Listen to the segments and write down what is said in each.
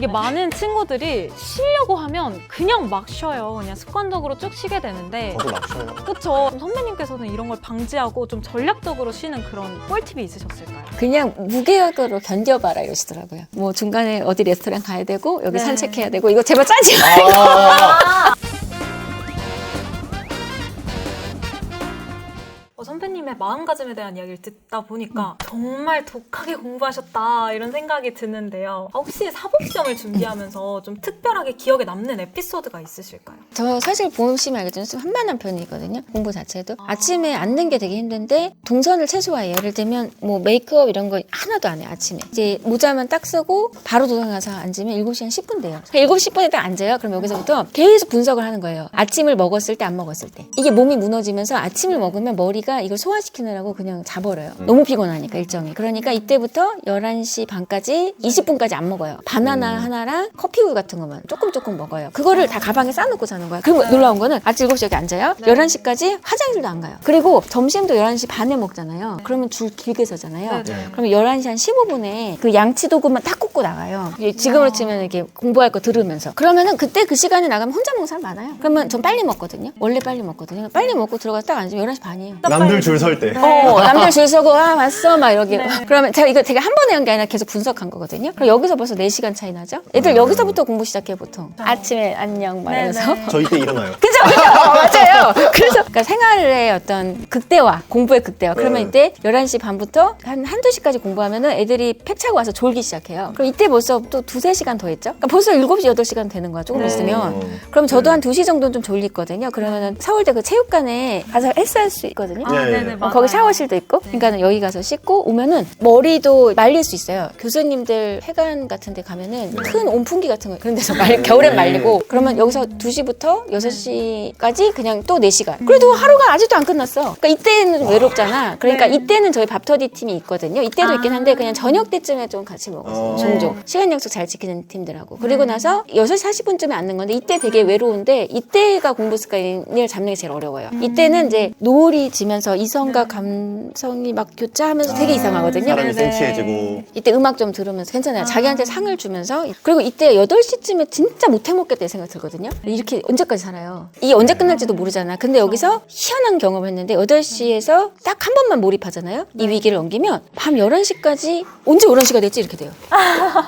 이게 많은 친구들이 쉬려고 하면 그냥 막 쉬어요. 그냥 습관적으로 쭉 쉬게 되는데 저도 막 쉬어요. 그쵸? 선배님께서는 이런 걸 방지하고 좀 전략적으로 쉬는 그런 꿀팁이 있으셨을까요? 그냥 무계획으로 견뎌봐라 이러시더라고요. 뭐 중간에 어디 레스토랑 가야 되고 여기 네. 산책해야 되고 이거 제발 짜지 말고. 선배님의 마음가짐에 대한 이야기를 듣다 보니까 정말 독하게 공부하셨다 이런 생각이 드는데요. 혹시 사법시험을 준비하면서 좀 특별하게 기억에 남는 에피소드가 있으실까요? 저 사실 보시면 알겠지만 좀 한만한 편이거든요. 공부 자체도. 아침에 앉는 게 되게 힘든데 동선을 최소화해요. 예를 들면 뭐 메이크업 이런 거 하나도 안 해요. 아침에. 이제 모자만 딱 쓰고 바로 도서관 가서 앉으면 7시 한 10분 돼요. 7시 10분에 딱 앉아요. 그럼 여기서부터 계속 분석을 하는 거예요. 아침을 먹었을 때 안 먹었을 때. 이게 몸이 무너지면서 아침을 먹으면 머리가 이걸 소화시키느라고 그냥 자버려요. 너무 피곤하니까 일정이. 그러니까 이때부터 11시 반까지 20분까지 안 먹어요. 바나나 하나랑 커피우유 같은 것만 조금 먹어요. 그거를 다 가방에 싸놓고 자는 거예요. 그리고 놀라운 거는 아침 7시 여기 앉아요. 11시까지 화장실도 안 가요. 그리고 점심도 11시 반에 먹잖아요. 그러면 줄 길게 서잖아요. 그러면 11시 한 15분에 그 양치 도구만 딱 꽂고 나가요. 지금으로 치면 이렇게 공부할 거 들으면서. 그러면은 그때 그 시간에 나가면 혼자 먹는 사람 많아요. 그러면 전 빨리 먹거든요. 원래 빨리 먹거든요. 빨리 먹고 들어가서 딱 앉으면 11시 반이에요. 남들 줄 설 때. 남들 줄 서고 왔어 막 이러게. 그러면 제가 이거 되게 한 번에 한 게 아니라 계속 분석한 거거든요. 그럼 여기서 벌써 4시간 차이 나죠? 애들 여기서부터 공부 시작해 보통. 아침에 안녕 말하면서. 저 이때 일어나요. 그죠? 맞아요. 그래서 그러니까 생활의 어떤 극대화, 공부의 극대화. 그러면 이때 11시 반부터 한두 시까지 공부하면은 애들이 팩 차고 와서 졸기 시작해요. 그럼 이때 벌써 또 2-3시간 더 했죠? 그러니까 벌써 7시, 8시간 되는 거야. 조금 있으면. 그럼 저도 한 2시 정도는 좀 졸리거든요. 그러면은 서울대 그 체육관에 가서 헬스할 수 있거든요. 네네. 거기 샤워실도 있고. 그러니까 여기 가서 씻고 오면은 머리도 말릴 수 있어요. 교수님들 회관 같은 데 가면은 큰 온풍기 같은 거 그런 데서 겨울엔 말리고 그러면 여기서 2시부터 6시까지 그냥 또 4시간. 그래도 하루가 아직도 안 끝났어. 그러니까 이때는 좀 외롭잖아. 그러니까 이때는 저희 밥터디 팀이 있거든요. 이때도 있긴 한데 그냥 저녁 때쯤에 좀 같이 먹었어요. 종종. 시간 약속 잘 지키는 팀들하고. 그리고 나서 6시 40분쯤에 앉는 건데 이때 되게 외로운데 이때가 공부 습관을 잡는 게 제일 어려워요. 이때는 이제 노을이 지면서 이성과 감성이 막 교차하면서 되게 이상하거든요. 사람이 센치해지고. 이때 음악 좀 들으면서 괜찮아요. 자기한테 상을 주면서. 그리고 이때 8시쯤에 진짜 못 해먹겠다 이 생각 들거든요. 이렇게 언제까지 살아요? 이게 언제 끝날지도 모르잖아. 근데 여기서 희한한 경험을 했는데 8시에서 딱 한 번만 몰입하잖아요. 이 위기를 넘기면 밤 11시까지 언제 11시가 됐지 이렇게 돼요.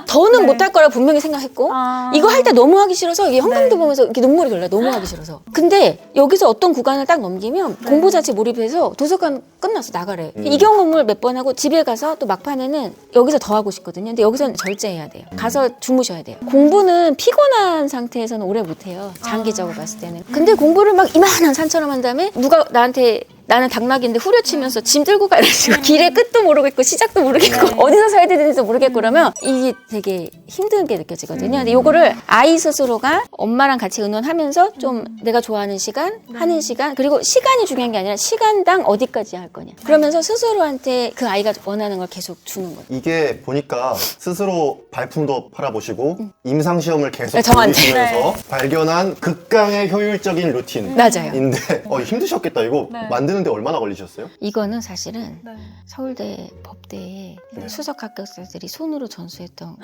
더는 못할 거라 분명히 생각했고 이거 할 때 너무 하기 싫어서 이게 형광도 보면서 이렇게 눈물이 흘러요. 너무 하기 싫어서. 근데 여기서 어떤 구간을 딱 넘기면 공부 자체 몰입해서 도서관 끝났어 나가래. 이 경험을 몇 번 하고 집에 가서 또 막판에는 여기서 더 하고 싶거든요. 근데 여기서는 절제해야 돼요. 가서 주무셔야 돼요. 공부는 피곤한 상태에서는 오래 못해요. 장기적으로 봤을 때는. 근데 공부를 막 이만한 산처럼 한 다음에 누가 나한테 나는 당나귀인데 후려치면서 짐 들고 가 이러시고 길의 끝도 모르겠고 시작도 모르겠고 어디서 서야 되는지도 모르겠고 그러면 이게 되게 힘들게 느껴지거든요. 근데 요거를 아이 스스로가 엄마랑 같이 의논하면서 좀 내가 좋아하는 시간, 하는 시간 그리고 시간이 중요한 게 아니라 시간당 어디까지 할 거냐. 그러면서 스스로한테 그 아이가 원하는 걸 계속 주는 거예요. 이게 보니까 스스로 발품도 팔아보시고 임상시험을 계속 저한테. 보시면서 발견한 극강의 효율적인 루틴. 맞아요. 인데 힘드셨겠다. 이거 만드는데 얼마나 걸리셨어요? 이거는 사실은 서울대 법대에 수석 합격자들이 손으로 전수했던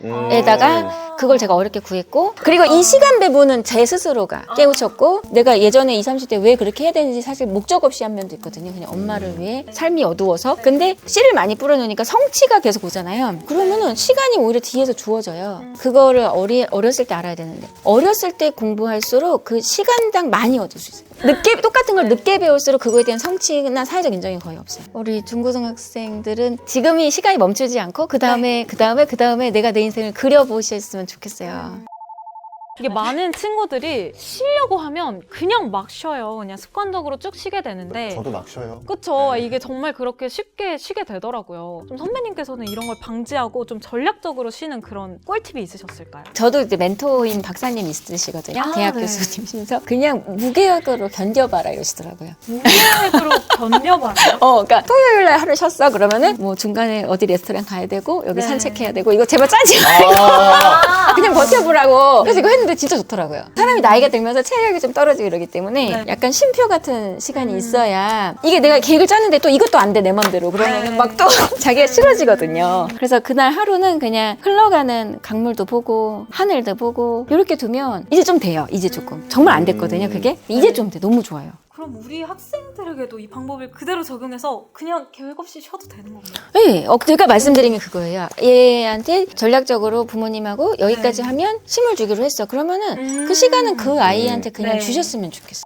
공부법에다가 그걸 제가 어렵게 구했고 그리고 이 시간 배분은 제 스스로가 깨우쳤고 내가 예전에 20, 30대 왜 그렇게 해야 되는지 사실 목적 없이 한 면도 있거든요. 그냥 엄마를 위해 삶이 어두워서 근데 씨를 많이 뿌려놓으니까 성취가 계속 오잖아요. 그러면은 시간이 오히려 뒤에서 주어져요. 그거를 어렸을 때 알아야 되는데 어렸을 때 공부할수록 그 시간당 많이 얻을 수 있어요. 똑같은 걸 늦게 배울수록 그거에 대한 성취나 사회적 인정이 거의 없어요. 우리 중고등학생들은 지금이 시간이 멈추지 않고 그 다음에 내가 내 인생을 그려보셨으면 좋겠어요. 이게 많은 친구들이 쉬려고 하면 그냥 막 쉬어요. 그냥 습관적으로 쭉 쉬게 되는데 저도 막 쉬어요. 그쵸. 이게 정말 그렇게 쉽게 쉬게 되더라고요. 좀 선배님께서는 이런 걸 방지하고 좀 전략적으로 쉬는 그런 꿀팁이 있으셨을까요? 저도 이제 멘토인 박사님 있으시거든요. 대학 교수님이셔서 그냥 무계획으로 견뎌봐라 이러시더라고요. 무계획으로 견뎌봐요. 그러니까 토요일 날 하루 쉬었어 그러면은 뭐 중간에 어디 레스토랑 가야 되고 여기 산책해야 되고 이거 제발 짜지 말고 그냥 버텨보라고. 그래서 이거 했는데 진짜 좋더라고요. 사람이 나이가 들면서 체력이 좀 떨어지고 이러기 때문에 네. 약간 쉼표 같은 시간이 있어야 이게 내가 계획을 짰는데 또 이것도 안 돼 내 맘대로 그러면 막 또 자기가 싫어지거든요. 그래서 그날 하루는 그냥 흘러가는 강물도 보고 하늘도 보고 이렇게 두면 이제 좀 돼요. 이제 조금 정말 안 됐거든요. 그게 이제 좀 돼. 너무 좋아요. 그럼 우리 학생들에게도 이 방법을 그대로 적용해서 그냥 계획 없이 쉬어도 되는 건가요? 네, 제가 말씀드린 게 그거예요. 얘한테 전략적으로 부모님하고 여기까지 네. 하면 심을 주기로 했어. 그러면은 그 시간은 그 아이한테 그냥 네. 주셨으면 좋겠어.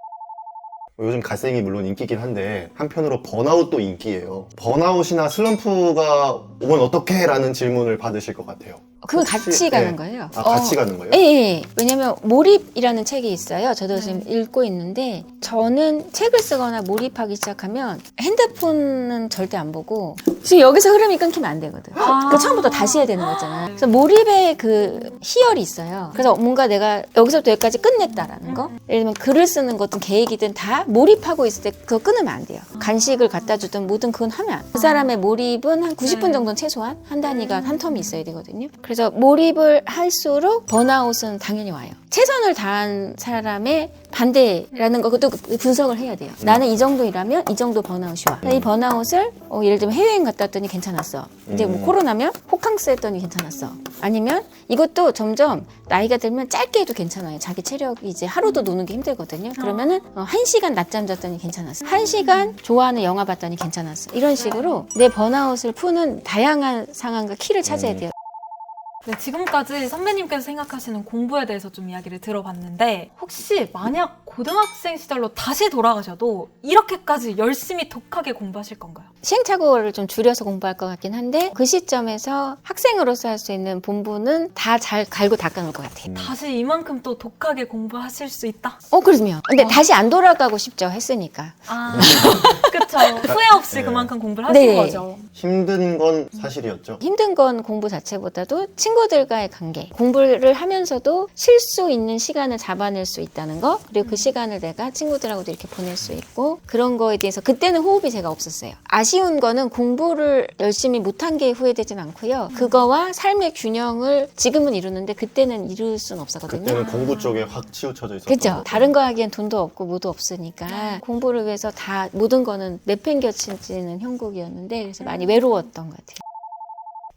요즘 갈색이 물론 인기긴 한데 한편으로 번아웃도 인기예요. 번아웃이나 슬럼프가 오면 어떡해? 라는 질문을 받으실 것 같아요. 그건 혹시- 같이 네. 가는 거예요. 같이 가는 거예요? 예, 예. 왜냐면 몰입이라는 책이 있어요. 저도 지금 읽고 있는데 저는 책을 쓰거나 몰입하기 시작하면 핸드폰은 절대 안 보고 지금 여기서 흐름이 끊기면 안 되거든. 그 처음부터 다시 해야 되는 거잖아요. 그래서 몰입의 그 희열이 있어요. 그래서 뭔가 내가 여기서부터 여기까지 끝냈다라는 거. 예를 들면 글을 쓰는 것든 계획이든 다 몰입하고 있을 때 그거 끊으면 안 돼요. 간식을 갖다 주든 뭐든 그건 하면 안 돼요. 그 사람의 몰입은 한 90분 정도는 최소한 한 단위가 한 텀이 있어야 되거든요. 그래서 몰입을 할수록 번아웃은 당연히 와요. 최선을 다한 사람의 반대라는 거 그것도 분석을 해야 돼요. 나는 이 정도 일하면 이 정도 번아웃이 와. 이 번아웃을 예를 들면 해외여행 갔다 왔더니 괜찮았어. 이제 뭐 코로나면 호캉스 했더니 괜찮았어. 아니면 이것도 점점 나이가 들면 짧게 해도 괜찮아요. 자기 체력이 이제 하루도 노는 게 힘들거든요. 그러면은 1시간 낮잠 잤더니 괜찮았어. 1시간 좋아하는 영화 봤더니 괜찮았어. 이런 식으로 내 번아웃을 푸는 다양한 상황과 키를 찾아야 돼요. 네, 지금까지 선배님께서 생각하시는 공부에 대해서 좀 이야기를 들어봤는데 혹시 만약 고등학생 시절로 다시 돌아가셔도 이렇게까지 열심히 독하게 공부하실 건가요? 시행착오를 좀 줄여서 공부할 것 같긴 한데 그 시점에서 학생으로서 할 수 있는 본분은 다 잘 갈고 닦아놓을 것 같아요. 다시 이만큼 또 독하게 공부하실 수 있다? 그러면 근데 다시 안 돌아가고 싶죠. 했으니까. 아, 그쵸. 후회 없이 네. 그만큼 공부를 하신 네. 거죠. 힘든 건 사실이었죠. 힘든 건 공부 자체보다도 친구들과의 관계, 공부를 하면서도 쉴 수 있는 시간을 잡아낼 수 있다는 거, 그리고 그 시간을 내가 친구들하고도 이렇게 보낼 수 있고 그런 거에 대해서 그때는 호흡이 제가 없었어요. 아쉬운 거는 공부를 열심히 못한 게 후회되진 않고요. 그거와 삶의 균형을 지금은 이루는데 그때는 이룰 수는 없었거든요. 그때는 공부 쪽에 확 치우쳐져 있었던 그렇죠. 거고. 다른 거 하기엔 돈도 없고 뭐도 없으니까 공부를 위해서 다 모든 거는 내팽겨치는 형국이었는데 그래서 많이 외로웠던 것 같아요.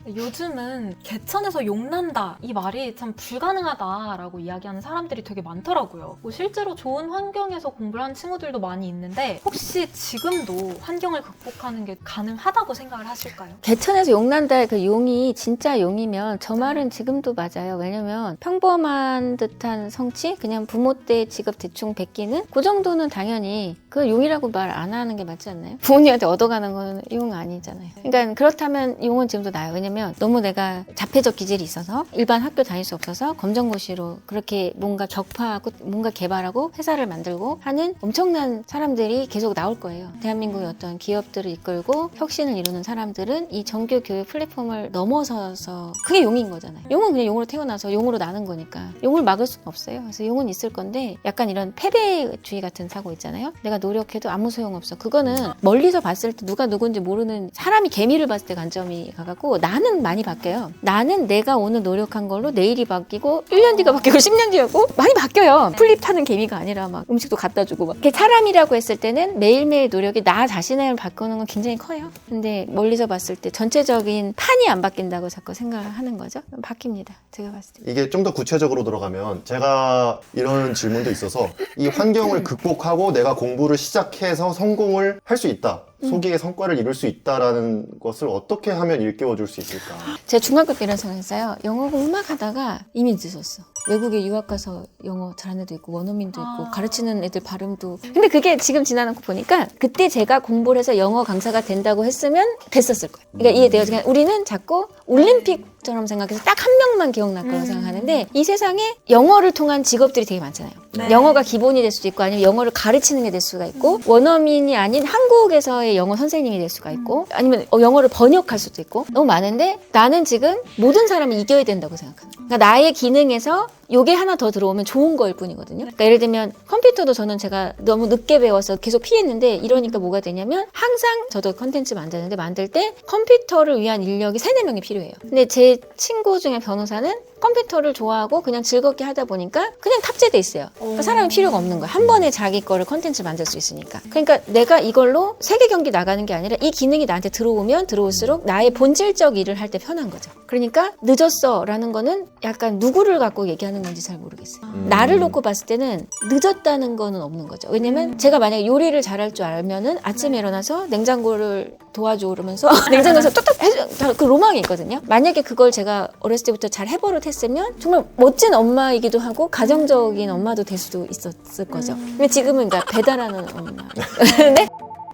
요즘은 개천에서 용난다 이 말이 참 불가능하다라고 이야기하는 사람들이 되게 많더라고요. 뭐 실제로 좋은 환경에서 공부를 하는 친구들도 많이 있는데 혹시 지금도 환경을 극복하는 게 가능하다고 생각을 하실까요? 개천에서 용난다의 그 용이 진짜 용이면 저 말은 지금도 맞아요. 왜냐면 평범한 듯한 성취? 그냥 부모 때 직업 대충 베끼는? 그 정도는 당연히 그 용이라고 말 안 하는 게 맞지 않나요? 부모님한테 얻어가는 건 용 아니잖아요. 그러니까 그렇다면 용은 지금도 나아요. 왜냐면 너무 내가 자폐적 기질이 있어서 일반 학교 다닐 수 없어서 검정고시로 그렇게 뭔가 격파하고 뭔가 개발하고 회사를 만들고 하는 엄청난 사람들이 계속 나올 거예요. 대한민국의 어떤 기업들을 이끌고 혁신을 이루는 사람들은 이 정규 교육 플랫폼을 넘어서서 그게 용인 거잖아요. 용은 그냥 용으로 태어나서 용으로 나는 거니까 용을 막을 수는 없어요. 그래서 용은 있을 건데 약간 이런 패배주의 같은 사고 있잖아요. 내가 노력해도 아무 소용없어. 그거는 멀리서 봤을 때 누가 누군지 모르는 사람이 개미를 봤을 때 관점이 가갖고 나는 많이 바뀌어요. 나는 내가 오늘 노력한 걸로 내일이 바뀌고 1년 뒤가 바뀌고 10년 뒤하고 많이 바뀌어요. 풀립하는 개미가 아니라 막 음식도 갖다 주고 막. 사람이라고 했을 때는 매일매일 노력이 나 자신을 바꾸는 건 굉장히 커요. 근데 멀리서 봤을 때 전체적인 판이 안 바뀐다고 자꾸 생각을 하는 거죠. 바뀝니다. 제가 봤을 때. 이게 좀 더 구체적으로 들어가면 제가 이런 질문도 있어서 이 환경을 극복하고 내가 공부를 시작해서 성공을 할 수 있다. 소기의 성과를 이룰 수 있다라는 것을 어떻게 하면 일깨워줄 수 있을까? 제가 중학교 때 이런 생각했어요. 영어 공부 막 하다가 이미 늦었어. 외국에 유학 가서 영어 잘하는 애도 있고 원어민도 있고 가르치는 애들 발음도. 근데 그게 지금 지나놓고 보니까 그때 제가 공부를 해서 영어 강사가 된다고 했으면 됐었을 거예요. 그러니까 이해돼요. 그러니까 우리는 자꾸 올림픽처럼 생각해서 딱 한 명만 기억날 거라고 생각하는데 이 세상에 영어를 통한 직업들이 되게 많잖아요. 네. 영어가 기본이 될 수도 있고 아니면 영어를 가르치는 게 될 수가 있고 원어민이 아닌 한국에서의 영어 선생님이 될 수가 있고 아니면 영어를 번역할 수도 있고 너무 많은데 나는 지금 모든 사람이 이겨야 된다고 생각하는 거예요. 그러니까 나의 기능에서 요게 하나 더 들어오면 좋은 거일 뿐이거든요. 그러니까 예를 들면 컴퓨터도 저는 제가 너무 늦게 배워서 계속 피했는데 이러니까 뭐가 되냐면 항상 저도 컨텐츠 만드는데 만들 때 컴퓨터를 위한 인력이 3-4명이 필요해요. 근데 제 친구 중에 변호사는 컴퓨터를 좋아하고 그냥 즐겁게 하다 보니까 그냥 탑재돼 있어요. 그러니까 사람이 필요가 없는 거야. 한 번에 자기 거를 컨텐츠 만들 수 있으니까. 그러니까 내가 이걸로 세계 경기 나가는 게 아니라 이 기능이 나한테 들어오면 들어올수록 나의 본질적 일을 할 때 편한 거죠. 그러니까 늦었어 라는 거는 약간 누구를 갖고 얘기하는 건지 잘 모르겠어요. 나를 놓고 봤을 때는 늦었다는 거는 없는 거죠. 왜냐면 제가 만약에 요리를 잘할 줄 알면은 아침에 일어나서 냉장고를 도와줘 그러면서 냉장고에서 뚝뚝 해줘. 그 로망이 있거든요. 만약에 그걸 제가 어렸을 때부터 잘 해버릇했으면 정말 멋진 엄마이기도 하고 가정적인 엄마도 될 수도 있었을 거죠. 근데 지금은 그러니까 배달하는 엄마.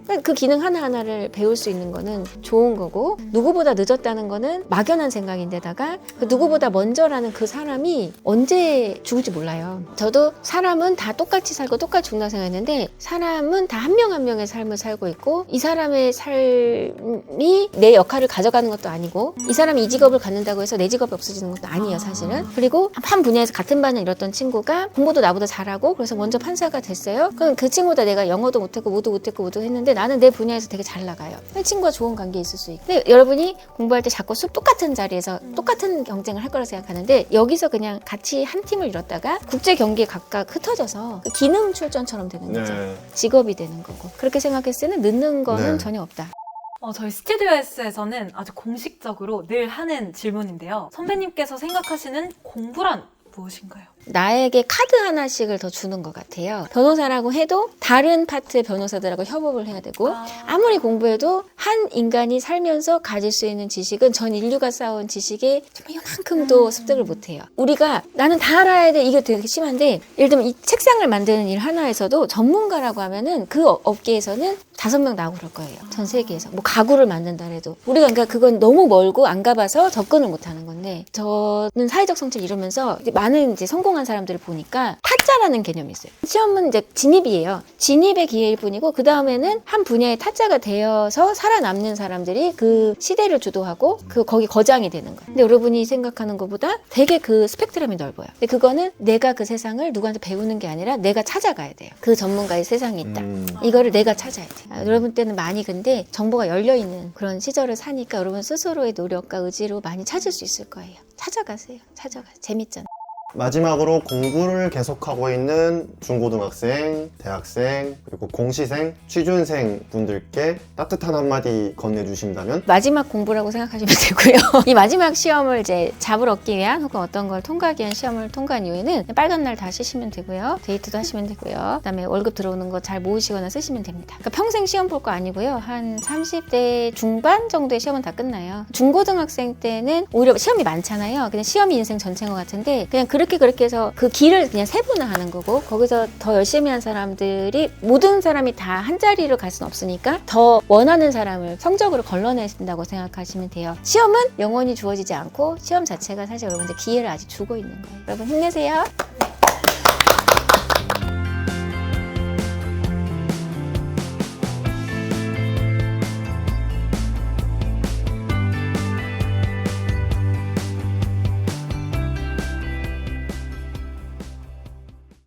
근데 그 기능 하나하나를 배울 수 있는 거는 좋은 거고 누구보다 늦었다는 거는 막연한 생각인데다가 그 누구보다 먼저라는 그 사람이 언제 죽을지 몰라요. 저도 사람은 다 똑같이 살고 똑같이 죽는다고 생각했는데 사람은 다 한 명 한 명의 삶을 살고 있고 이 사람의 삶이 내 역할을 가져가는 것도 아니고 이 사람이 이 직업을 갖는다고 해서 내 직업이 없어지는 것도 아니에요 사실은. 그리고 한 분야에서 같은 반을 이뤘던 친구가 공부도 나보다 잘하고 그래서 먼저 판사가 됐어요. 그럼 그 친구보다 내가 영어도 못했고 뭐도 했는데 나는 내 분야에서 되게 잘 나가요. 그 친구와 좋은 관계 있을 수 있고. 근데 여러분이 공부할 때 자꾸 똑같은 자리에서 똑같은 경쟁을 할 거라 생각하는데 여기서 그냥 같이 한 팀을 이뤘다가 국제 경기에 각각 흩어져서 그 기능 출전처럼 되는 거죠. 네. 직업이 되는 거고. 그렇게 생각했을 때는 늦는 거는 네. 전혀 없다. 저희 스튜디오S에서는 아주 공식적으로 늘 하는 질문인데요. 선배님께서 생각하시는 공부란 무엇인가요? 나에게 카드 하나씩을 더 주는 것 같아요. 변호사라고 해도 다른 파트의 변호사들하고 협업을 해야 되고 아무리 공부해도 한 인간이 살면서 가질 수 있는 지식은 전 인류가 쌓아온 지식에 정말 이만큼도 습득을 못해요. 우리가 나는 다 알아야 돼 이게 되게 심한데 예를 들면 이 책상을 만드는 일 하나에서도 전문가라고 하면은 그 업계에서는 5명 나오고 그럴 거예요. 전 세계에서. 뭐 가구를 만든다 해도 우리가 그러니까 그건 너무 멀고 안 가봐서 접근을 못하는 건데 저는 사회적 성취를 이루면서 이제 많은 이제 성공한 사람들을 보니까 타짜라는 개념이 있어요. 시험은 이제 진입이에요. 진입의 기회일 뿐이고 그 다음에는 한 분야의 타짜가 되어서 살아남는 사람들이 그 시대를 주도하고 거기 거장이 되는 거예요. 근데 여러분이 생각하는 것보다 되게 그 스펙트럼이 넓어요. 근데 그거는 내가 그 세상을 누구한테 배우는 게 아니라 내가 찾아가야 돼요. 그 전문가의 세상이 있다. 이거를 내가 찾아야 돼요. 여러분 때는 많이 근데 정보가 열려있는 그런 시절을 사니까 여러분 스스로의 노력과 의지로 많이 찾을 수 있을 거예요. 찾아가세요. 재밌잖아요. 마지막으로 공부를 계속하고 있는 중고등학생, 대학생, 그리고 공시생, 취준생 분들께 따뜻한 한마디 건네주신다면? 마지막 공부라고 생각하시면 되고요. 이 마지막 시험을 이제 잡을 얻기 위한 혹은 어떤 걸 통과하기 위한 시험을 통과한 이후에는 빨간 날 다 쓰시면 되고요. 데이트도 하시면 되고요. 그다음에 월급 들어오는 거 잘 모으시거나 쓰시면 됩니다. 그러니까 평생 시험 볼 거 아니고요. 한 30대 중반 정도의 시험은 다 끝나요. 중고등학생 때는 오히려 시험이 많잖아요. 그냥 시험이 인생 전체인 것 같은데 그냥 그렇게 해서 그 길을 그냥 세분화하는 거고 거기서 더 열심히 한 사람들이 모든 사람이 다 한 자리로 갈 수는 없으니까 더 원하는 사람을 성적으로 걸러내신다고 생각하시면 돼요. 시험은 영원히 주어지지 않고 시험 자체가 사실 여러분들 기회를 아직 주고 있는 거예요. 여러분 힘내세요.